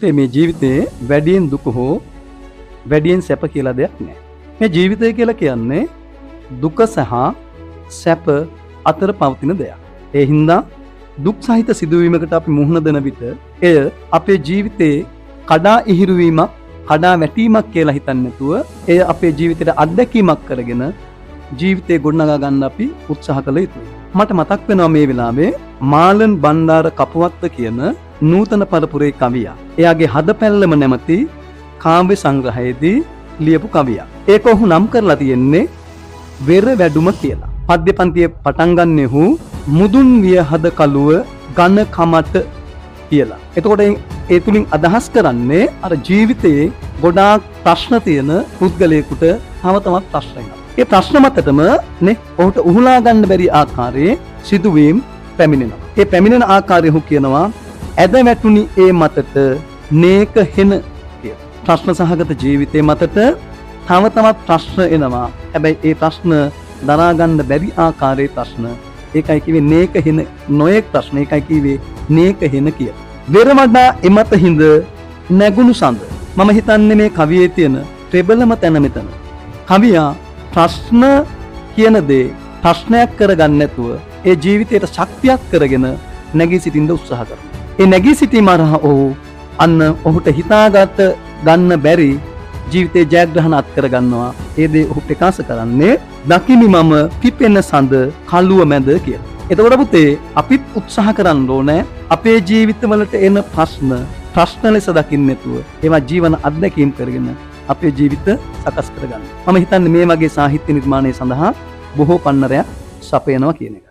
පුතේ මේ ජීවිතේ වැඩියෙන් දුක හෝ වැඩියෙන් සැප කියලා දෙයක් නැහැ. මේ ජීවිතය කියලා කියන්නේ දුක සහ සැප අතර පවතින දෙයක්. ඒ හින්දා දුක් සහිත සිදුවීමකට අපි මුහුණ දෙන විට එය අපේ ජීවිතේ කඩා ඉහිරුවීමක්, කඩා වැටීමක් කියලා හිතන්නේ නැතුව එය අපේ ජීවිතේට අත්දැකීමක් කරගෙන ජීවිතේ ගොඩනගා ගන්න අපි උත්සාහ කළ යුතුයි. මට මතක් වෙනවා මේ වෙලාවේ මාලන් බණ්ඩාර කපුවත්ත කියන නූතන පරපුරේ කවියා. එයාගේ හදපැල්ලම නැමැති කාව්‍ය සංග්‍රහයේදී ලියපු කවියක්. ඒක ඔහු නම් කරලා තියෙන්නේ වෙර වැඩුම කියලා. පද්‍ය පන්තියේ පටන් ගන්නෙහු මුදුන් විය හද කලුව ඝන කමට කියලා. එතකොට ඒ තුලින් අදහස් කරන්නේ අර ජීවිතයේ ගොඩාක් ප්‍රශ්න තියෙන පුද්ගලයෙකුට තව තවත් ප්‍රශ්න එනවා. ඒ ප්‍රශ්න මතටම නේ ඔහුට උහුලා ගන්න බැරි ආකාරයේ සිදුවීම් පැමිණෙනවා. ඒ පැමිණෙන ආකාරය ඔහු කියනවා ඇද වැටුනි ඒ මතට නේක හෙන කියලා. ප්‍රශ්න සහගත ජීවිතයේ මතට තව තවත් ප්‍රශ්න එනවා. හැබැයි ඒ ප්‍රශ්න දරා ගන්න බැරි ආකාරයේ ප්‍රශ්න. ඒකයි කිව්වේ නේක හෙන නොයෙක් ප්‍රශ්න. ඒකයි කිව්වේ නේක හෙන කියලා. වෙරවඩා එමත හිඳ නැගුණු සඳ. මම හිතන්නේ මේ කවියේ තියෙන ප්‍රබලම තැන මෙතන. කවියා ප්‍රශ්න කියන දේ ප්‍රශ්නයක් කරගන්න නැතුව ඒ ජීවිතයට ශක්තියක් කරගෙන නැගී සිටින්න උත්සාහ කරනවා. ඒ නැගී සිටීම හරහා ඔහු අන්න ඔහුට හිතාගත ගන්න බැරි ජීවිතේ ජයග්‍රහණ අත් කර ගන්නවා. ඒ දේ ඔහු ප්‍රකාශ කරන්නේ දකිමි මම පිපෙන සඳ කළුව මැද කියලා. එතකොට පුතේ අපිත් උත්සාහ කරන්න ඕනේ අපේ ජීවිතවලට එන ප්‍රශ්න ලෙස දකින්න නැතුව ඒවා ජීවන අත්දැකීම් කරගෙන අපේ ජීවිත සකස් කරගන්න. මම හිතන්නේ මේ වගේ සාහිත්‍ය නිර්මාණය සඳහා බොහෝ පන්නරයක් සපයනවා කියන එක.